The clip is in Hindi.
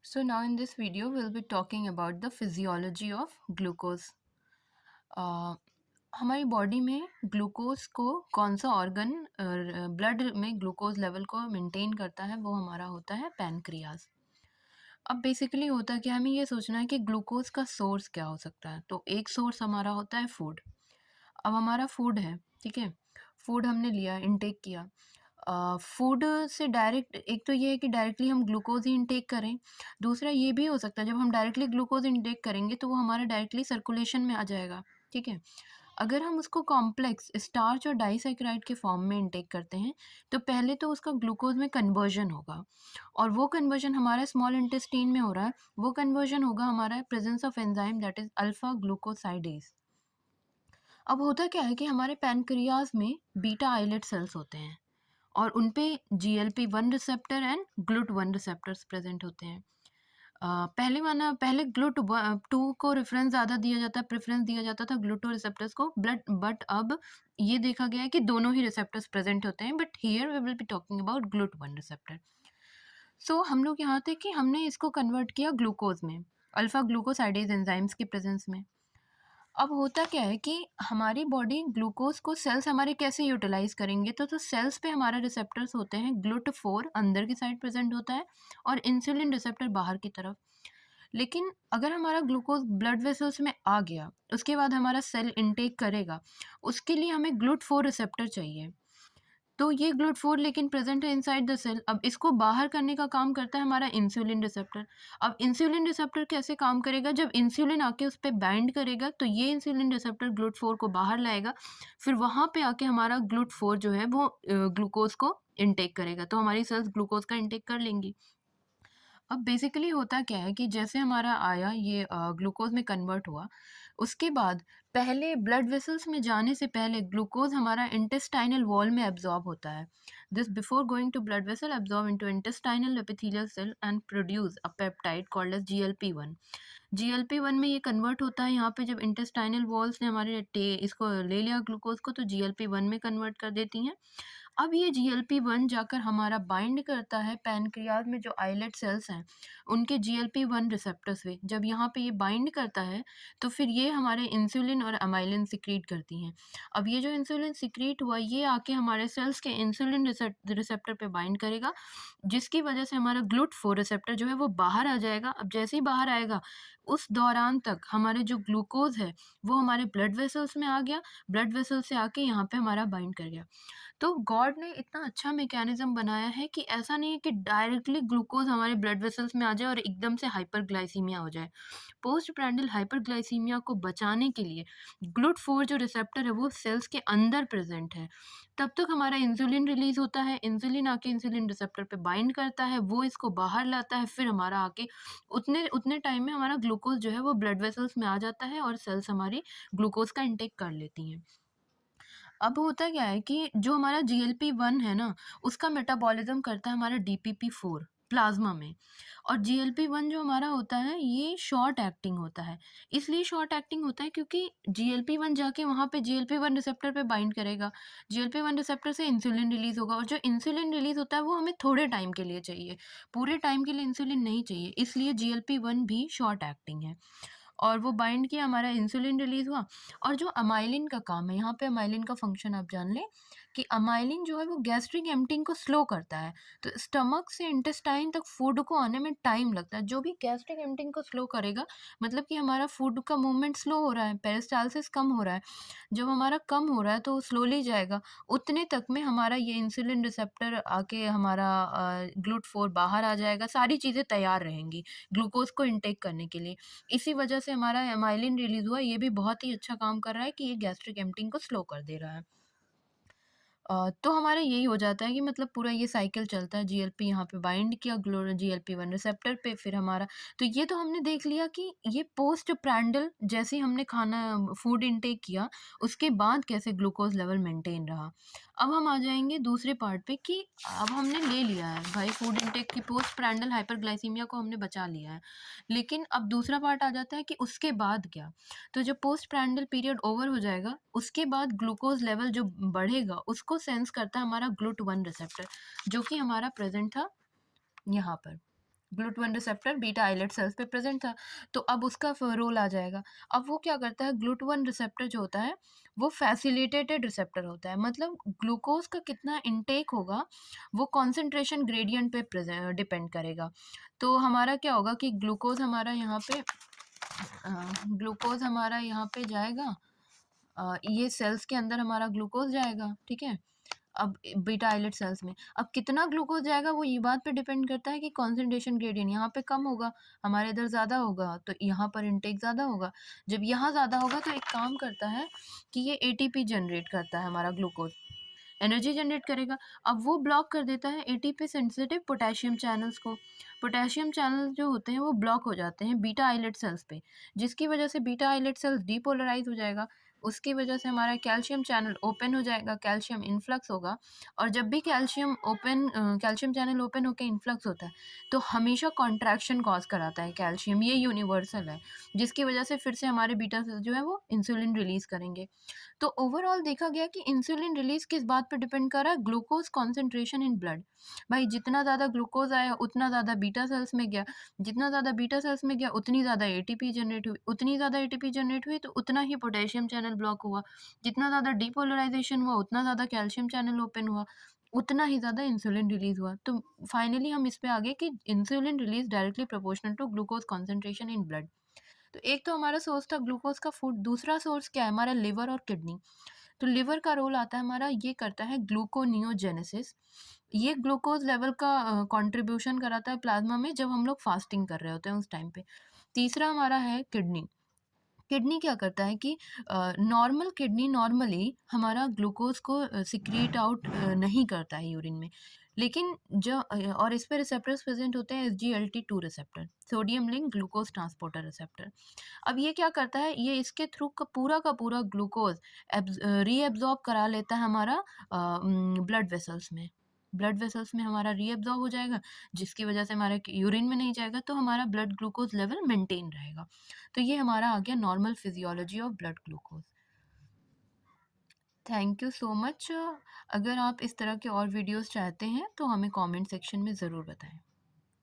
So now in this video we'll be talking about the physiology of glucose. हमारी बॉडी में ग्लूकोज को कौन सा ऑर्गन ब्लड में ग्लूकोज लेवल को मेंटेन करता है, वो हमारा होता है पैनक्रियाज। अब बेसिकली होता है कि हमें ये सोचना है कि ग्लूकोज का सोर्स क्या हो सकता है। तो एक सोर्स हमारा होता है फूड। अब हमारा फूड है, ठीक है, फूड हमने लिया, इनटेक किया। फूड से डायरेक्ट एक तो ये है कि डायरेक्टली हम ग्लूकोज ही इनटेक करें। दूसरा ये भी हो सकता है जब हम डायरेक्टली ग्लूकोज इनटेक करेंगे तो वो हमारा डायरेक्टली सर्कुलेशन में आ जाएगा, ठीक है। अगर हम उसको कॉम्प्लेक्स स्टार्च और डाइसैकेराइड के फॉर्म में इनटेक करते हैं तो पहले तो उसका ग्लूकोज में कन्वर्जन होगा, और वो कन्वर्जन हमारा स्मॉल इंटेस्टीन में हो रहा है। वो कन्वर्जन होगा हमारा presence of enzyme that is alpha glucosidase. अब होता क्या है कि हमारे पैनक्रियाज में बीटा आइलेट सेल्स होते हैं और उन पे GLP-1 receptor and GLUT-1 receptors present होते हैं। पहले GLUT-2 को रेफरेंस ज़्यादा दिया जाता है, प्रेफरेंस दिया जाता था GLUT-2 रिसेप्टर्स को, बट अब ये देखा गया है कि दोनों ही रिसेप्टर्स प्रेजेंट होते हैं, but here we will be talking about GLUT-1 receptor. So हम लोग यहाँ थे कि हमने इसको कन्वर्ट किया ग्लूकोज में, अल्फा ग्लूकोसाइडेज एंजाइम्स की प्रेजेंस में। अब होता क्या है कि हमारी बॉडी ग्लूकोज को सेल्स हमारे कैसे यूटिलाइज करेंगे, तो सेल्स पे हमारे रिसेप्टर्स होते हैं। GLUT-4 अंदर की साइड प्रेजेंट होता है और इंसुलिन रिसेप्टर बाहर की तरफ। लेकिन अगर हमारा ग्लूकोज ब्लड वेसल्स में आ गया, उसके बाद हमारा सेल इनटेक करेगा, उसके लिए हमें GLUT-4 रिसेप्टर चाहिए। तो ये GLUT-4 लेकिन प्रेजेंट है इनसाइड द सेल। अब इसको बाहर करने का काम करता है हमारा इंसुलिन रिसेप्टर। अब इंसुलिन रिसेप्टर कैसे काम करेगा, जब इंसुलिन आके उस पर बाइंड करेगा तो ये इंसुलिन रिसेप्टर GLUT-4 को बाहर लाएगा, फिर वहाँ पे आके हमारा GLUT-4 जो है वो ग्लूकोज को इनटेक करेगा, तो हमारी सेल्स ग्लूकोज का इनटेक कर लेंगी। अब बेसिकली होता क्या है कि जैसे हमारा आया ये ग्लूकोज में कन्वर्ट हुआ, उसके बाद पहले ब्लड वेसल्स में जाने से पहले ग्लूकोज हमारा इंटेस्टाइनल वॉल में एब्जॉर्ब होता है। This before going to blood vessel absorb into intestinal epithelial cell and produce a peptide called as GLP-1। GLP-1 में ये कन्वर्ट होता है, यहाँ पे जब इंटेस्टाइनल वॉल्स ने हमारे इसको ले लिया ग्लूकोज को, तो GLP-1 में कन्वर्ट कर देती हैं। अब ये GLP-1 जाकर हमारा बाइंड करता है पैनक्रियाज में जो आइलेट सेल्स हैं उनके GLP-1 रिसेप्टर्स पे। जब यहाँ पे ये बाइंड करता है तो फिर ये हमारे इंसुलिन और अमाइलिन सिक्रीट करती हैं। अब ये जो इंसुलिन सिक्रीट हुआ ये आके हमारे सेल्स के इंसुलिन रिसेप्टर पे बाइंड करेगा, जिसकी वजह से हमारा GLUT-4 रिसेप्टर जो है वो बाहर आ जाएगा। अब जैसे ही बाहर आएगा उस दौरान तक हमारे जो ग्लूकोज है वो हमारे ब्लड वेसल्स में आ गया, ब्लड वेसल से आके यहाँ पे हमारा बाइंड कर गया। तो गॉड ने इतना अच्छा मैकेनिज्म बनाया है कि ऐसा नहीं है कि डायरेक्टली ग्लूकोज हमारे ब्लड वेसल्स में आ जाए और एकदम से हाइपरग्लाइसीमिया हो जाए। पोस्ट प्रैंडल हाइपरग्लाइसीमिया को बचाने के लिए GLUT-4 जो रिसेप्टर है वो सेल्स के अंदर प्रेजेंट है। तब तक हमारा इंसुलिन रिलीज होता है, इंसुलिन आके इंसुलिन रिसेप्टर पे बाइंड करता है, वो इसको बाहर लाता है, फिर हमारा आके उतने उतने टाइम में हमारा ग्लूकोज जो है वो ब्लड वेसल्स में आ जाता है और सेल्स हमारी ग्लूकोज का इंटेक कर लेती हैं। अब होता क्या है कि जो हमारा GLP-1 है ना, उसका मेटाबॉलिज्म करता है हमारा DPP-4 प्लाज्मा में। और GLP-1 जो हमारा होता है ये शॉर्ट एक्टिंग होता है। इसलिए शॉर्ट एक्टिंग होता है क्योंकि GLP-1 जाके वहाँ पे GLP-1 रिसेप्टर पे बाइंड करेगा, GLP-1 रिसेप्टर से इंसुलिन रिलीज होगा, और जो इंसुलिन रिलीज होता है वो हमें थोड़े टाइम के लिए चाहिए, पूरे टाइम के लिए इंसुलिन नहीं चाहिए, इसलिए GLP-1 भी शॉर्ट एक्टिंग है। और वो बाइंड किया, हमारा इंसुलिन रिलीज हुआ। और जो अमाइलिन का काम है, यहाँ पे अमाइलिन का फंक्शन आप जान लें कि अमाइलिन जो है वो गैस्ट्रिक एम्पटिंग को स्लो करता है। तो स्टमक से इंटेस्टाइन तक फूड को आने में टाइम लगता है, जो भी गैस्ट्रिक एम्पटिंग को स्लो करेगा, मतलब कि हमारा फूड का मूवमेंट स्लो हो रहा है, पेरिस्टालसिस कम हो रहा है। जब हमारा कम हो रहा है तो वो स्लोली जाएगा, उतने तक में हमारा ये इंसुलिन रिसेप्टर आके हमारा GLUT-4 बाहर आ जाएगा, सारी चीज़ें तैयार रहेंगी ग्लूकोज को इंटेक करने के लिए। इसी वजह से हमारा एमाइलिन रिलीज हुआ, ये भी बहुत ही अच्छा काम कर रहा है कि ये गैस्ट्रिक एम्पटिंग को स्लो कर दे रहा है। तो हमारा यही हो जाता है कि मतलब पूरा ये साइकिल चलता है, GLP यहाँ पे बाइंड किया GLP-1 रिसेप्टर पे, फिर हमारा, तो ये तो हमने देख लिया कि ये पोस्ट प्रैंडल जैसे ही हमने खाना फूड इनटेक किया उसके बाद कैसे ग्लूकोज लेवल मेंटेन रहा। अब हम आ जाएंगे दूसरे पार्ट पे कि अब हमने ले लिया है भाई फूड इनटेक की पोस्ट प्रैंडल हाइपरग्लाइसीमिया को हमने बचा लिया है, लेकिन अब दूसरा पार्ट आ जाता है कि उसके बाद क्या। तो जब पोस्ट प्रैंडल पीरियड ओवर हो जाएगा उसके बाद ग्लूकोज लेवल जो बढ़ेगा उसको सेंस करता है हमारा GLUT-1 रिसेप्टर, जो कि हमारा प्रेजेंट था यहाँ पर। GLUT1 receptor beta islet cells पे प्रेज़ेंट था, तो अब उसका रोल आ जाएगा। अब वो क्या करता है, GLUT1 रिसेप्टर जो होता है, वो फैसिलिटेटेड रिसेप्टर होता है, मतलब ग्लूकोज़ का कितना इनटेक होगा, वो कॉन्सन्ट्रेशन ग्रेडिएंट पे डिपेंड करेगा। तो हमारा क्या होगा कि ग्लूकोज़ हमारा यहाँ पे जाएगा, ये सेल्स के अंदर हमारा ग्लूकोज़ जाएगा, ठीक है? अब बीटा आइलेट सेल्स में अब कितना ग्लूकोज जाएगा वो ये बात पे डिपेंड करता है कि कॉन्सेंट्रेशन ग्रेडियंट यहाँ पे कम होगा, हमारे इधर ज़्यादा होगा, तो यहाँ पर इनटेक ज़्यादा होगा। जब यहाँ ज़्यादा होगा तो एक काम करता है कि ये एटीपी जनरेट करता है, हमारा ग्लूकोज एनर्जी जनरेट करेगा। अब वो ब्लॉक कर देता है एटीपी सेंसिटिव पोटेशियम चैनल्स को। पोटेशियम चैनल जो होते हैं वो ब्लॉक हो जाते हैं बीटा आइलेट सेल्स पे, जिसकी वजह से बीटा आइलेट सेल्स डीपोलराइज हो जाएगा। उसकी वजह से हमारा कैल्शियम चैनल ओपन हो जाएगा, कैल्शियम इन्फ्लक्स होगा। और जब भी कैल्शियम चैनल ओपन होकर इन्फ्लक्स होता है तो हमेशा कॉन्ट्रैक्शन कॉज कराता है कैल्शियम, ये यूनिवर्सल है, जिसकी वजह से फिर से हमारे बीटा सेल्स जो है वो इंसुलिन रिलीज करेंगे। तो ओवरऑल देखा गया कि इंसुलिन रिलीज किस बात पे डिपेंड कर रहा है, ग्लूकोज कॉन्सेंट्रेशन इन ब्लड। भाई जितना ज़्यादा ग्लूकोज आया उतना ज़्यादा बीटा सेल्स में गया, जितना ज़्यादा बीटा सेल्स में गया उतनी ज़्यादा एटीपी जनरेट हुई, उतनी ज़्यादा एटीपी जनरेट हुई तो उतना ही पोटेशियम चैनल ब्लॉक हुआ, जितना ज़्यादा डीपोलराइजेशन हुआ उतना ज़्यादा कैल्शियम चैनल ओपन हुआ, उतना ही ज़्यादा इंसुलिन रिलीज हुआ। तो फाइनली हम इस पे आ गए कि insulin release directly proportional to glucose concentration in blood. तो एक तो हमारा सोर्स था ग्लूकोज का फूड, दूसरा सोर्स क्या है, हमारा लिवर और किडनी। तो लिवर का रोल आता है हमारा, ये करता है ग्लूकोनियोजेनेसिस। ये ग्लूकोज लेवल का कंट्रीब्यूशन कराता है प्लाज्मा में जब हम लोग फास्टिंग कर रहे होते हैं उस टाइम पे। तीसरा हमारा है किडनी। किडनी क्या करता है कि नॉर्मल किडनी नॉर्मली हमारा ग्लूकोज को सिक्रीट आउट नहीं करता है यूरिन में, लेकिन और इस पे रिसेप्टर्स प्रेजेंट होते हैं, SGLT2 receptor, sodium link glucose transporter receptor. अब ये क्या करता है, ये इसके थ्रू का पूरा ग्लूकोज रीएब्जॉर्ब करा लेता है हमारा ब्लड वेसल्स में। ब्लड वेसल्स में हमारा रीएब्जॉर्ब हो जाएगा, जिसकी वजह से हमारे यूरिन में नहीं जाएगा, तो हमारा ब्लड ग्लूकोज लेवल मेंटेन रहेगा। तो ये हमारा आ गया normal physiology of blood glucose. Thank you so much. अगर आप इस तरह के और वीडियोस चाहते हैं तो हमें कमेंट सेक्शन में ज़रूर बताएं।